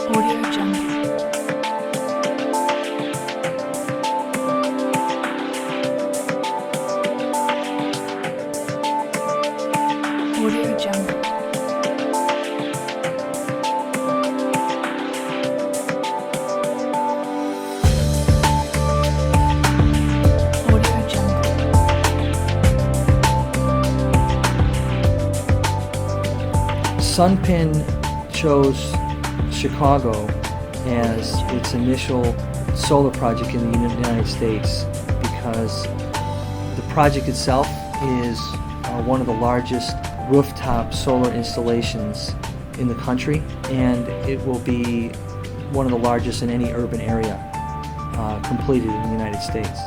Audio Jungle. Audio Jungle. Audio Jungle. Sunpin chose Chicago as its initial solar project in the United States because the project itself is one of the largest rooftop solar installations in the country, and it will be one of the largest in any urban area completed in the United States.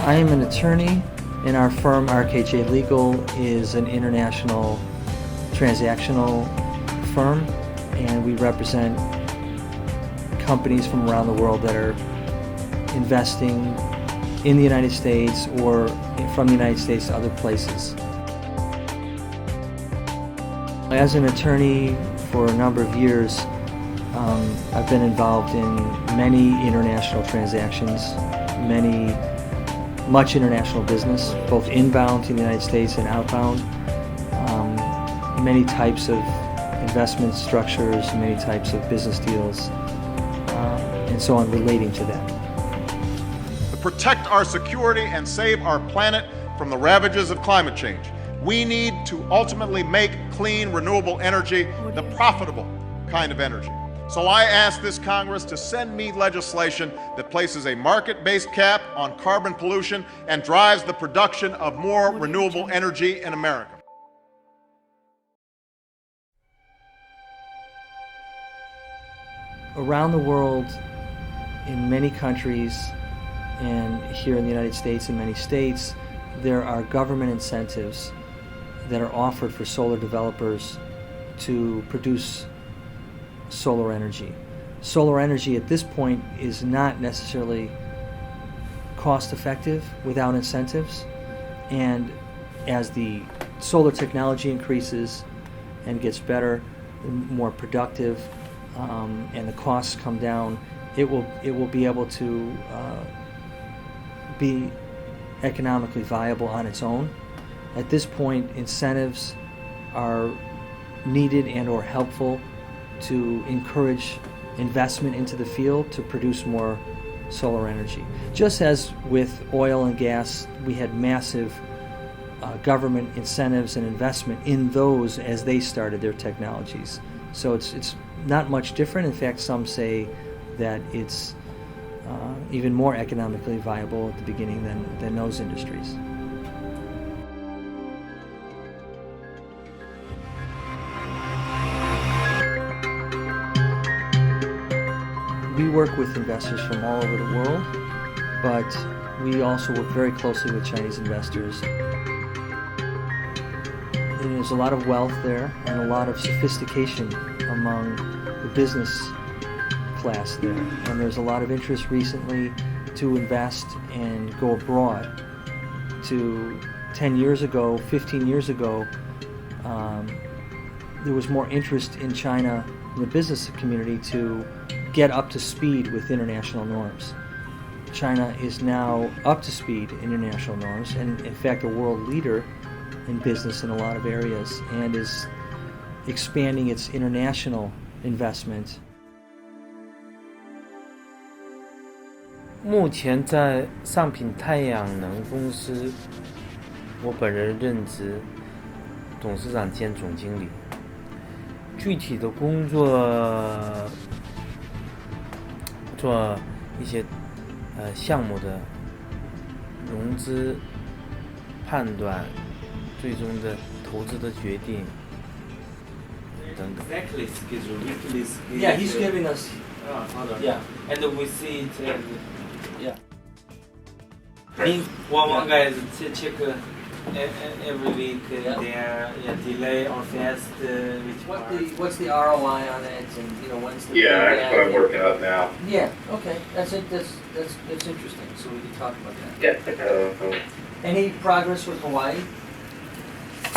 I am an attorney, and our firm RKJ Legal is an international transactional firm, and we represent companies from around the world that are investing in the United States or from the United States to other places. As an attorney for a number of years, I've been involved in many international transactions, much international business, both inbound to the United States and outbound, many types of investment structures, many types of business deals, and so on relating to that. To protect our security and save our planet from the ravages of climate change, we need to ultimately make clean, renewable energy the profitable kind of energy. So I ask this Congress to send me legislation that places a market-based cap on carbon pollution and drives the production of more renewable energy in America. Around the world, in many countries, and here in the United States, in many states, there are government incentives that are offered for solar developers to produce solar energy. Solar energy at this point is not necessarily cost effective without incentives, and as the solar technology increases and gets better, more productive, and the costs come down, it will be able to be economically viable on its own. At this point, incentives are needed and or helpful to encourage investment into the field to produce more solar energy. Just as with oil and gas, we had massive government incentives and investment in those as they started their technologies. So it's not much different. In fact, some say that it's even more economically viable at the beginning than those industries. We work with investors from all over the world, but we also work very closely with Chinese investors. And there's a lot of wealth there and a lot of sophistication among the business class there. And there's a lot of interest recently to invest and go abroad. 10 years ago, 15 years ago, there was more interest in China, in the business community, to get up to speed with international norms. China is now up to speed in international norms, and in fact a world leader in business in a lot of areas, and is expanding its international investment. 目前在上品太阳能公司，我本人任职董事长兼总经理。具体的工作做一些项目的融资判断，最终的投资的决定等等。Exactly, schedule. Yeah, he's giving us. Yeah, and we see it. Yeah. One guy is check every week Yeah. there delay or fast which part? What's the ROI on it, and when's the Yeah, that's payback? what I'm working on now. Yeah, okay, that's it. That's interesting. So we can talk about that. Yeah. Any progress with Hawaii?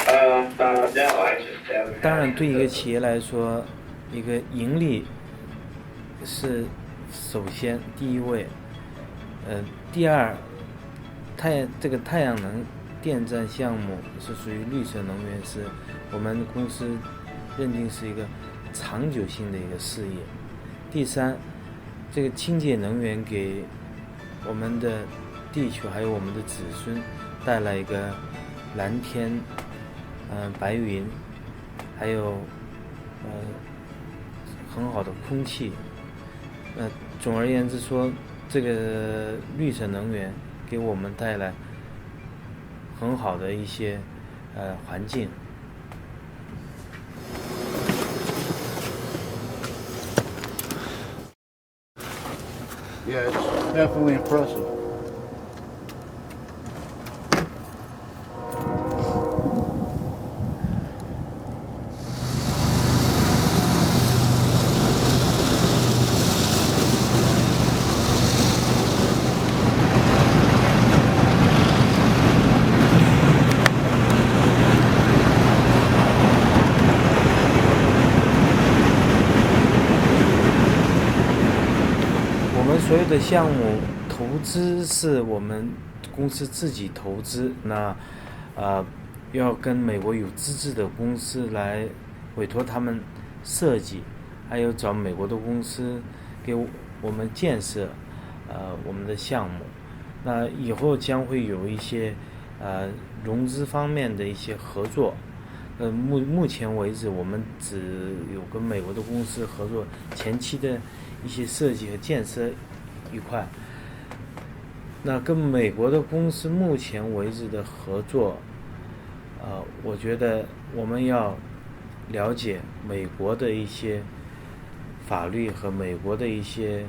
No, I just haven't. 当然，对一个企业来说，一个盈利是首先第一位，第二，这个太阳能电站项目是属于绿色能源，是我们公司认定是一个长久性的一个事业。第三，这个清洁能源给我们的地球还有我们的子孙带来一个蓝天。白云，还有很好的空气。总而言之说，这个绿色能源给我们带来很好的一些环境。Yeah, it's definitely impressive.我们所有的项目投资是我们公司自己投资，那要跟美国有资质的公司来委托他们设计，还有找美国的公司给我们建设我们的项目。那以后将会有一些融资方面的一些合作。目前为止，我们只有跟美国的公司合作前期的一些设计和建设一块。那跟美国的公司目前为止的合作，我觉得我们要了解美国的一些法律和美国的一些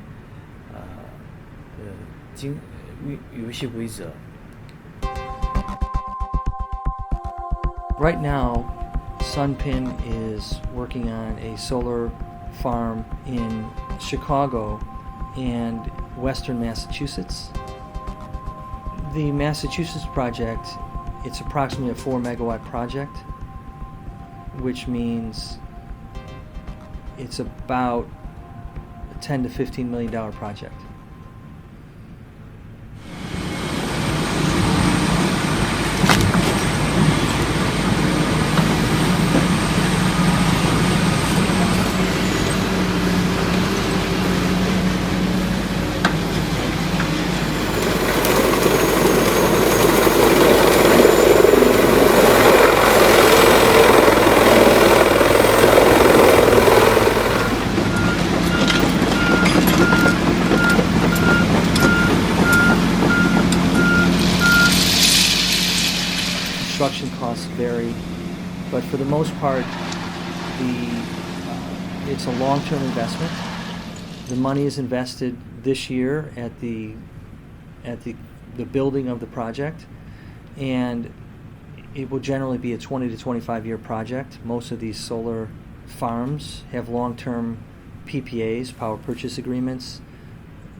游戏规则。Right now, Sunpin is working on a solar farm in Chicago and western Massachusetts. The Massachusetts project, it's approximately a 4 megawatt project, which means it's about a $10 to $15 million project. Construction costs vary, but for the most part, it's a long-term investment. The money is invested this year at the building of the project, and it will generally be a 20 to 25-year project. Most of these solar farms have long-term PPAs, power purchase agreements,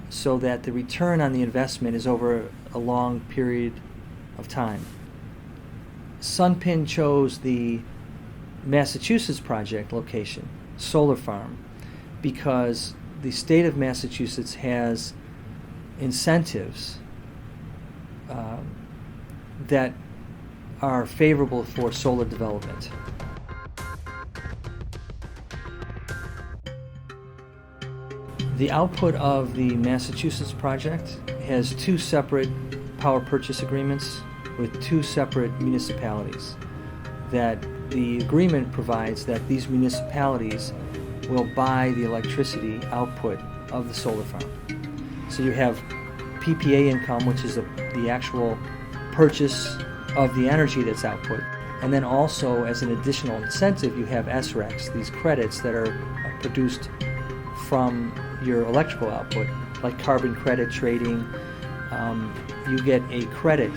so that the return on the investment is over a long period of time. Sunpin chose the Massachusetts project location, solar farm, because the state of Massachusetts has incentives that are favorable for solar development. The output of the Massachusetts project has 2 separate power purchase agreements with 2 separate municipalities. That the agreement provides that these municipalities will buy the electricity output of the solar farm. So you have PPA income, which is the actual purchase of the energy that's output. And then also, as an additional incentive, you have SRECs, these credits that are produced from your electrical output, like carbon credit trading. You get a credit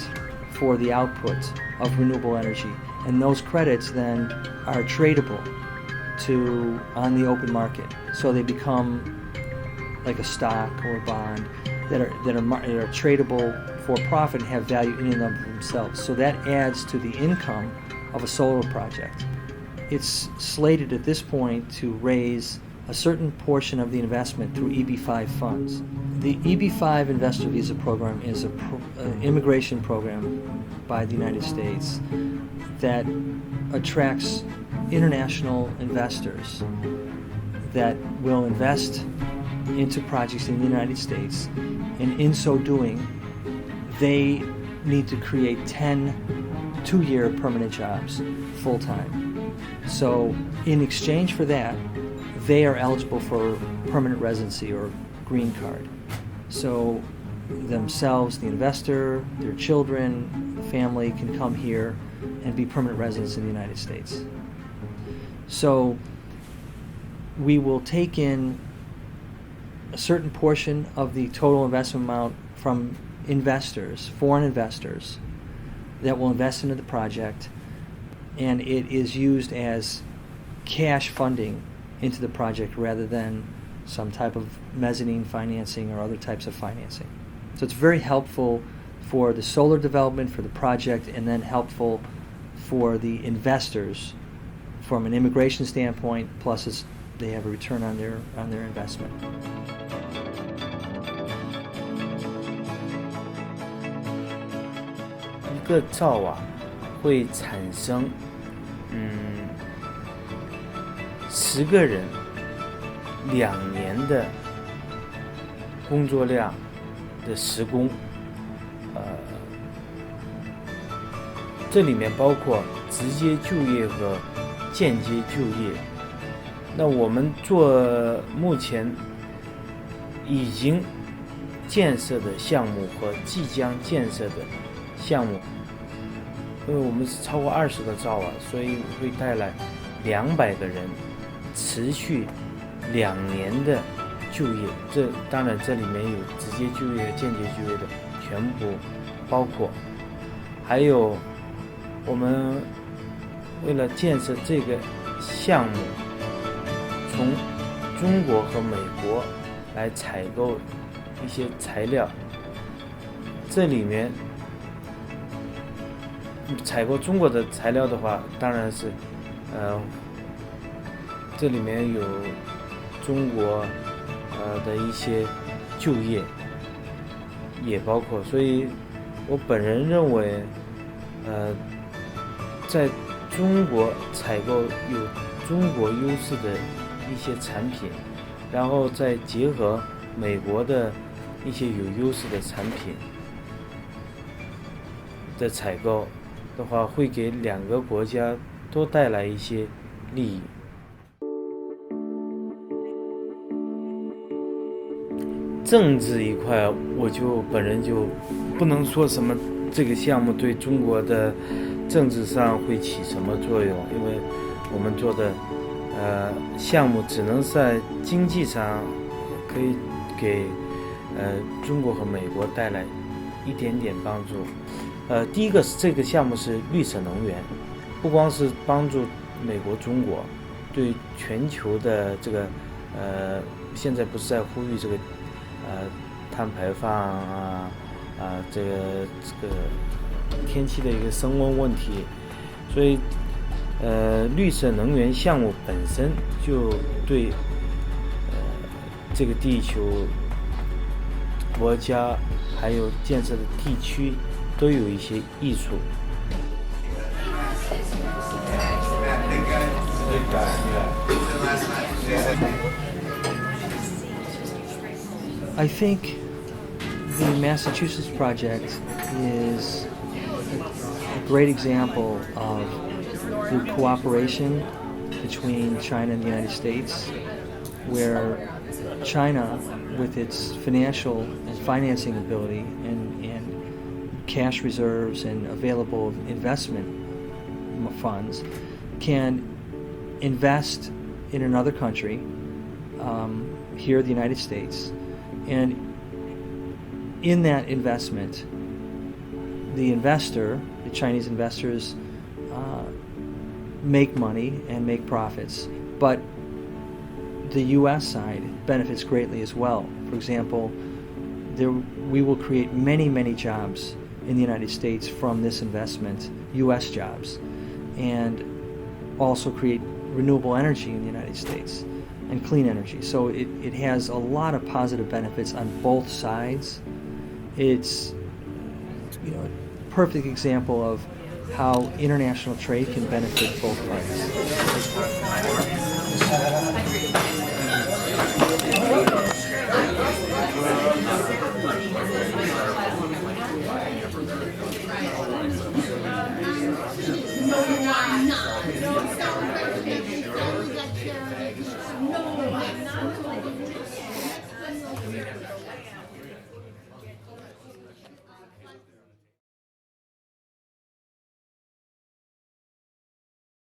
for the output of renewable energy. And those credits then are tradable on the open market. So they become like a stock or a bond that are tradable for profit and have value in and of themselves. So that adds to the income of a solar project. It's slated at this point to raise a certain portion of the investment through EB-5 funds. The EB-5 Investor Visa Program is an immigration program by the United States that attracts international investors that will invest into projects in the United States, and in so doing, they need to create 10 two-year permanent jobs full-time. So in exchange for that, they are eligible for permanent residency or green card. So themselves, the investor, their children, the family can come here and be permanent residents in the United States. So we will take in a certain portion of the total investment amount from investors, foreign investors, that will invest into the project, and it is used as cash funding into the project rather than some type of mezzanine financing or other types of financing. So it's very helpful for the solar development, for the project, and then helpful for the investors from an immigration standpoint, plus they have a return on their investment. 一个灶啊，会产生10个人2年的工作量的时工，这里面包括直接就业和间接就业。那我们目前已经建设的项目和即将建设的项目，因为我们是超过20个灶啊，所以会带来200个人持续2年的就业。当然这里面有直接就业、间接就业的，全部包括。还有我们为了建设这个项目，从中国和美国来采购一些材料，这里面采购中国的材料的话，当然是这里面有中国的一些就业也包括，所以我本人认为在中国采购有中国优势的一些产品，然后再结合美国的一些有优势的产品的采购的话，会给2个国家都带来一些利益。政治一块，我本人就不能说什么这个项目对中国的政治上会起什么作用，因为我们做的项目只能在经济上可以给中国和美国带来一点点帮助。第一个是这个项目是绿色能源，不光是帮助美国、中国，对全球的这个现在不是在呼吁这个碳排放这个天气的一个升温问题，所以绿色能源项目本身就对这个地球、国家还有建设的地区都有一些益处。I think the Massachusetts project is a great example of the cooperation between China and the United States, where China, with its financial and financing ability and cash reserves and available investment funds, can invest in another country, here in the United States, and in that investment, the investor, the Chinese investors, make money and make profits, but the U.S. side benefits greatly as well. For example, we will create many, many jobs in the United States from this investment, U.S. jobs, and also create renewable energy in the United States and clean energy. So it has a lot of positive benefits on both sides. It's a perfect example of how international trade can benefit both parties.